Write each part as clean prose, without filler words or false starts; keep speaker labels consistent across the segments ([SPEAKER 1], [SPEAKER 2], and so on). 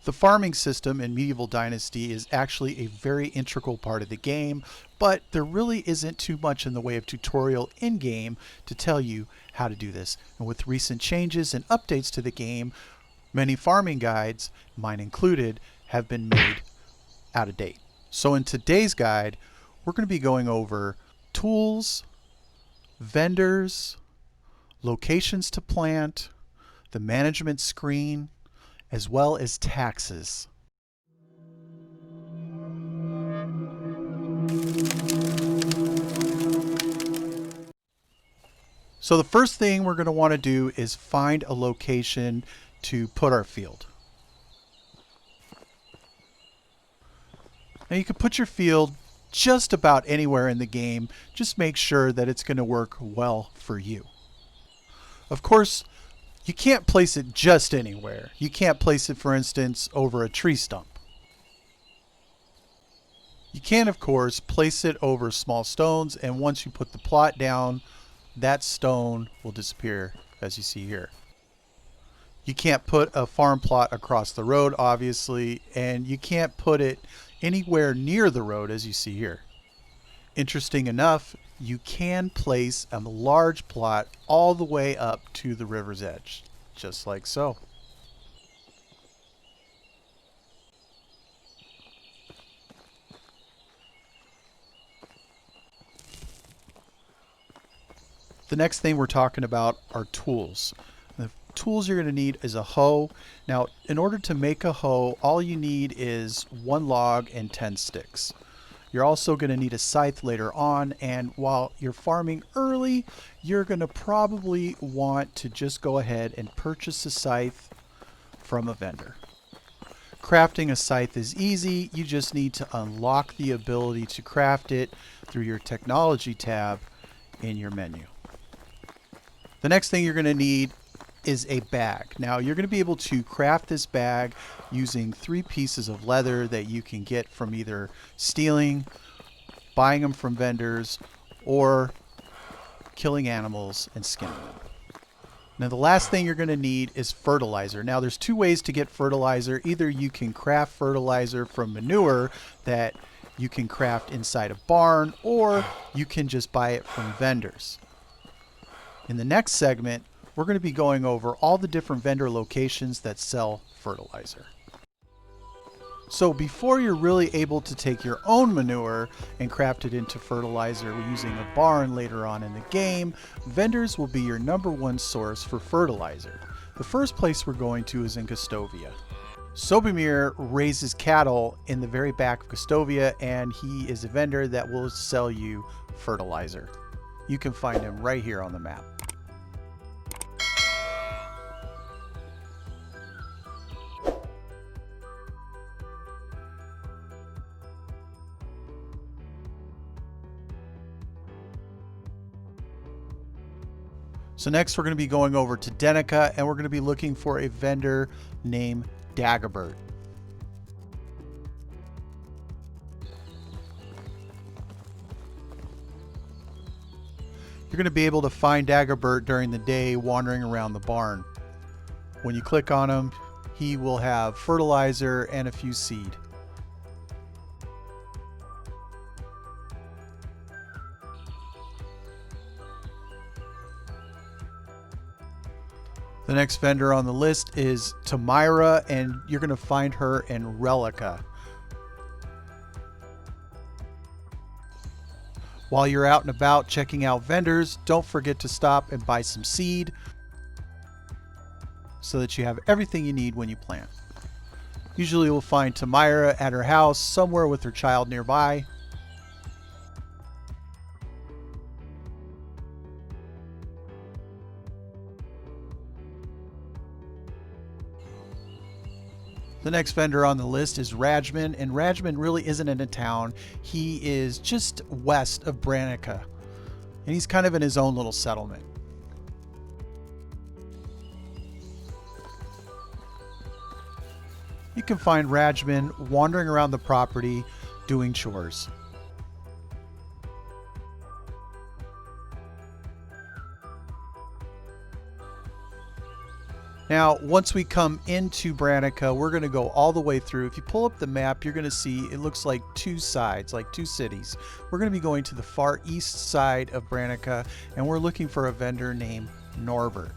[SPEAKER 1] The farming system in Medieval Dynasty is actually a very integral part of the game, but there really isn't too much in the way of tutorial in-game to tell you how to do this. And with recent changes and updates to the game, many farming guides, mine included, have been made out of date. So in today's guide, we're going to be going over tools, vendors, locations to plant, the management screen, as well as taxes. So the first thing we're going to want to do is find a location to put our field. Now you can put your field just about anywhere in the game. Just make sure that it's going to work well for you. Of course, you can't place it just anywhere. You can't place it, for instance, over a tree stump. You can, of course, place it over small stones, and once you put the plot down, that stone will disappear, as you see here. You can't put a farm plot across the road, obviously, and you can't put it anywhere near the road, as you see here. Interesting enough, you can place a large plot all the way up to the river's edge, just like so. The next thing we're talking about are tools. The tools you're going to need is a hoe. Now, in order to make a hoe, all you need is 1 log and 10 sticks. You're also going to need a scythe later on, and while you're farming early, you're going to probably want to just go ahead and purchase a scythe from a vendor. Crafting a scythe is easy. You just need to unlock the ability to craft it through your technology tab in your menu. The next thing you're going to need is a bag. Now you're going to be able to craft this bag using 3 pieces of leather that you can get from either stealing, buying them from vendors, or killing animals and skinning them. Now the last thing you're going to need is fertilizer. Now there's 2 ways to get fertilizer. Either you can craft fertilizer from manure that you can craft inside a barn, or you can just buy it from vendors. In the next segment, we're going to be going over all the different vendor locations that sell fertilizer. So before you're really able to take your own manure and craft it into fertilizer using a barn later on in the game, vendors will be your #1 source for fertilizer. The first place we're going to is in Gostovia. Sobimir raises cattle in the very back of Gostovia, and he is a vendor that will sell you fertilizer. You can find him right here on the map. So next we're going to be going over to Denica, and we're going to be looking for a vendor named Dagobert. You're going to be able to find Dagobert during the day wandering around the barn. When you click on him, he will have fertilizer and a few seed. The next vendor on the list is Tamira, and you're going to find her in Relica. While you're out and about checking out vendors, don't forget to stop and buy some seed so that you have everything you need when you plant. Usually you'll find Tamira at her house, somewhere with her child nearby. The next vendor on the list is Rajman, and Rajman really isn't in a town. He is just west of Branica, and he's kind of in his own little settlement. You can find Rajman wandering around the property doing chores. Now, once we come into Branica, we're going to go all the way through. If you pull up the map, you're going to see it looks like two sides, like two cities. We're going to be going to the far east side of Branica, and we're looking for a vendor named Norbert.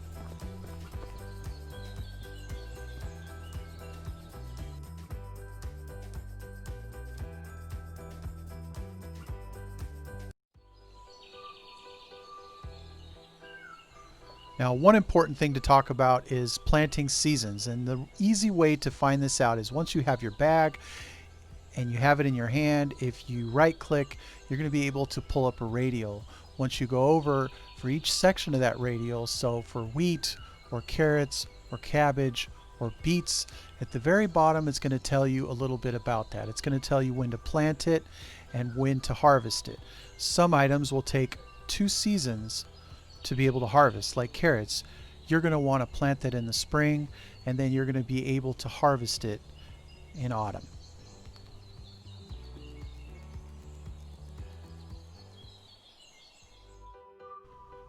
[SPEAKER 1] Now, one important thing to talk about is planting seasons, and the easy way to find this out is once you have your bag and you have it in your hand, if you right click, you're going to be able to pull up a radial. Once you go over for each section of that radial, so for wheat or carrots or cabbage or beets, at the very bottom it's going to tell you a little bit about that. It's going to tell you when to plant it and when to harvest it. Some items will take 2 seasons to be able to harvest, like carrots. You're going to want to plant that in the spring, and then you're going to be able to harvest it in autumn.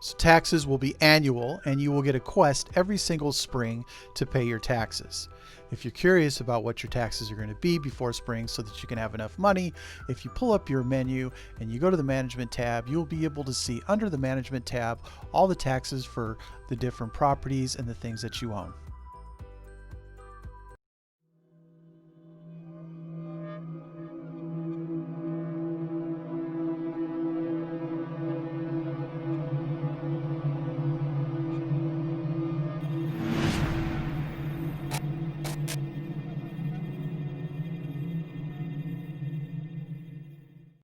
[SPEAKER 1] So taxes will be annual, and you will get a quest every single spring to pay your taxes. If you're curious about what your taxes are going to be before spring so that you can have enough money, if you pull up your menu and you go to the Management tab, you'll be able to see under the Management tab all the taxes for the different properties and the things that you own.